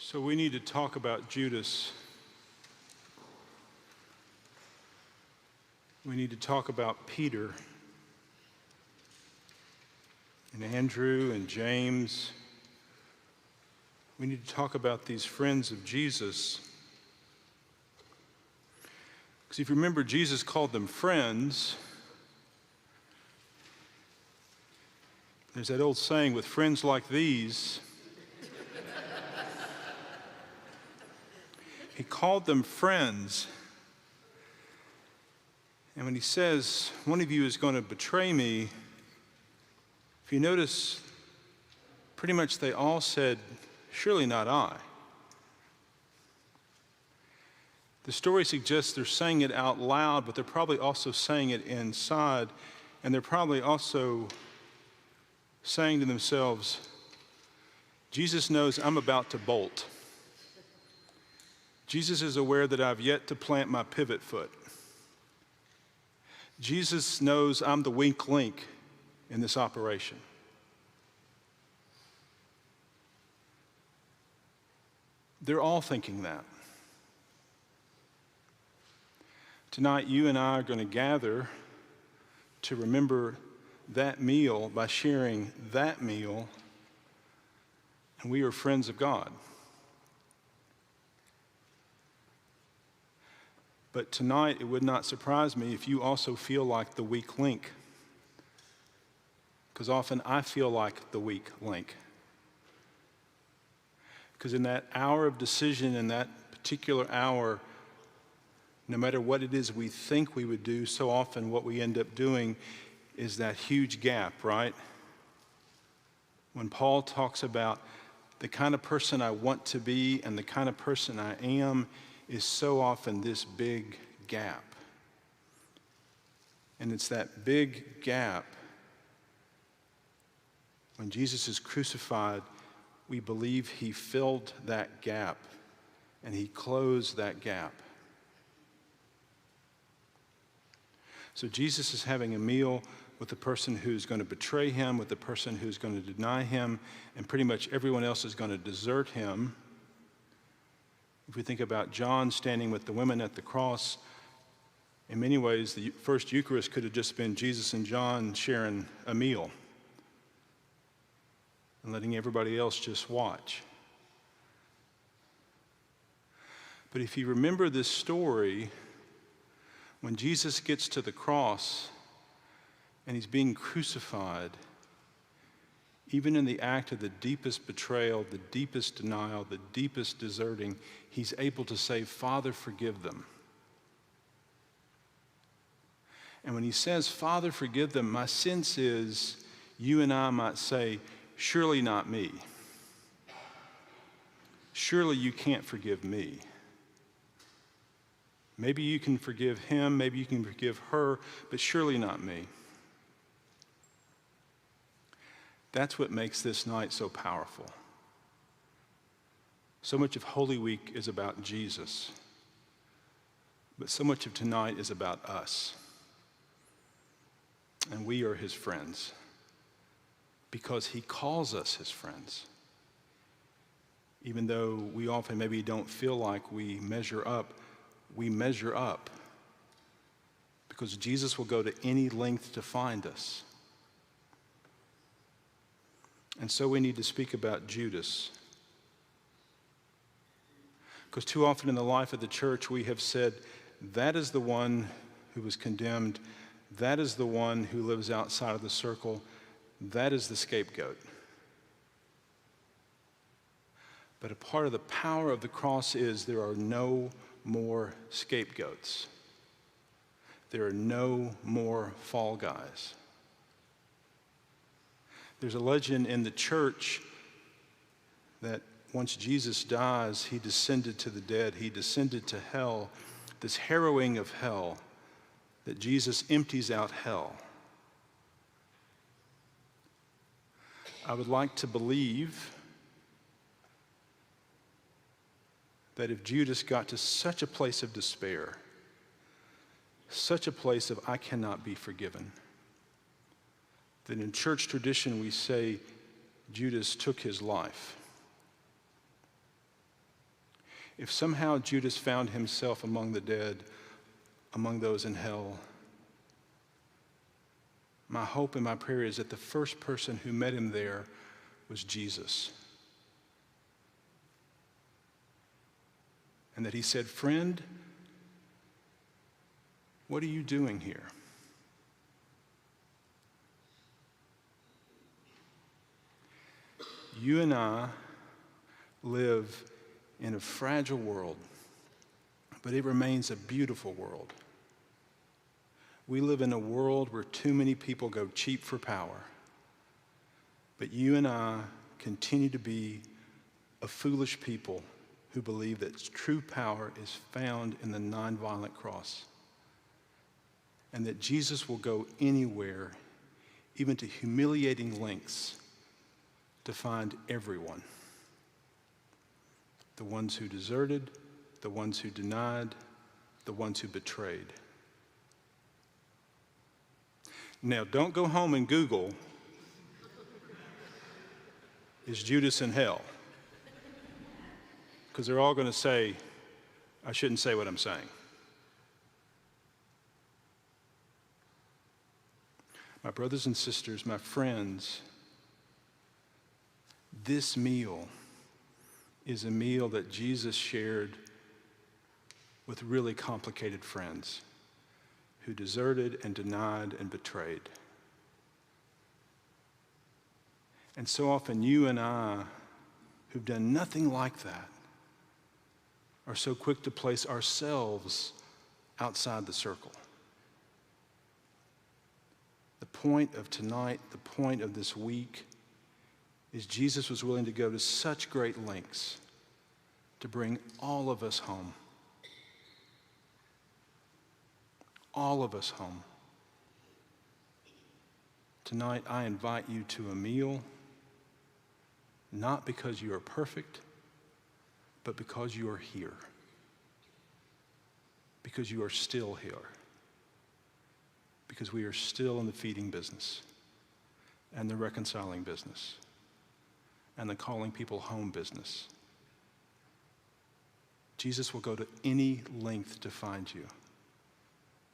So we need to talk about Judas. We need to talk about Peter and Andrew and James. We need to talk about these friends of Jesus. Because if you remember, Jesus called them friends. There's that old saying, with friends like these, he called them friends. And when he says, one of you is going to betray me, if you notice, pretty much they all said, surely not I. The story suggests they're saying it out loud, but they're probably also saying it inside, and they're probably also saying to themselves, Jesus knows I'm about to bolt. Jesus is aware that I've yet to plant my pivot foot. Jesus knows I'm the weak link in this operation. They're all thinking that. Tonight, you and I are going to gather to remember that meal by sharing that meal, and we are friends of God. But tonight, it would not surprise me if you also feel like the weak link, because often I feel like the weak link. Because in that hour of decision, in that particular hour, no matter what it is we think we would do, so often what we end up doing is that huge gap, right? When Paul talks about the kind of person I want to be and the kind of person I am, is so often this big gap. And it's that big gap. When Jesus is crucified, we believe he filled that gap and he closed that gap. So Jesus is having a meal with the person who's going to betray him, with the person who's going to deny him, and pretty much everyone else is going to desert him. If we think about John standing with the women at the cross, in many ways, the first Eucharist could have just been Jesus and John sharing a meal and letting everybody else just watch. But if you remember this story, when Jesus gets to the cross and he's being crucified, even in the act of the deepest betrayal, the deepest denial, the deepest deserting, he's able to say, Father, forgive them. And when he says, Father, forgive them, my sense is you and I might say, surely not me. Surely you can't forgive me. Maybe you can forgive him, maybe you can forgive her, but surely not me. That's what makes this night so powerful. So much of Holy Week is about Jesus, but so much of tonight is about us. And we are his friends because he calls us his friends. Even though we often maybe don't feel like we measure up because Jesus will go to any length to find us. And so we need to speak about Judas. Because too often in the life of the church, we have said, that is the one who was condemned. That is the one who lives outside of the circle. That is the scapegoat. But a part of the power of the cross is there are no more scapegoats. There are no more fall guys. There's a legend in the church that once Jesus dies, he descended to the dead. He descended to hell, this harrowing of hell, that Jesus empties out hell. I would like to believe that if Judas got to such a place of despair, such a place of I cannot be forgiven, that in church tradition we say Judas took his life. if somehow Judas found himself among the dead, among those in hell, my hope and my prayer is that the first person who met him there was Jesus. And that he said, "Friend, what are you doing here?" You and I live in a fragile world, but it remains a beautiful world. We live in a world where too many people go cheap for power, but you and I continue to be a foolish people who believe that true power is found in the nonviolent cross, and that Jesus will go anywhere, even to humiliating lengths, to find everyone. The ones who deserted, the ones who denied, the ones who betrayed. Now, don't go home and Google, "Is Judas in hell?" Because they're all going to say, I shouldn't say what I'm saying. My brothers and sisters, my friends, this meal is a meal that Jesus shared with really complicated friends who deserted and denied and betrayed. And so often you and I, who've done nothing like that, are so quick to place ourselves outside the circle. The point of tonight, the point of this week, is Jesus was willing to go to such great lengths to bring all of us home. All of us home. Tonight, I invite you to a meal, not because you are perfect, but because you are here. Because you are still here. Because we are still in the feeding business, and the reconciling business, and the calling people home business. Jesus will go to any length to find you,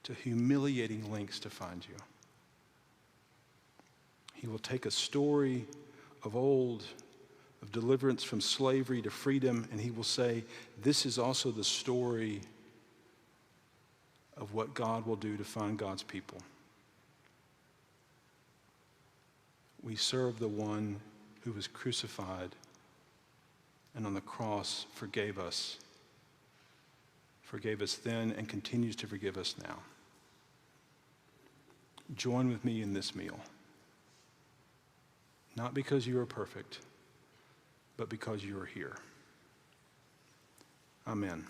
to humiliating lengths to find you. He will take a story of old, of deliverance from slavery to freedom, and he will say, this is also the story of what God will do to find God's people. We serve the one who was crucified and on the cross forgave us then and continues to forgive us now. Join with me in this meal. Not because you are perfect, but because you are here. Amen.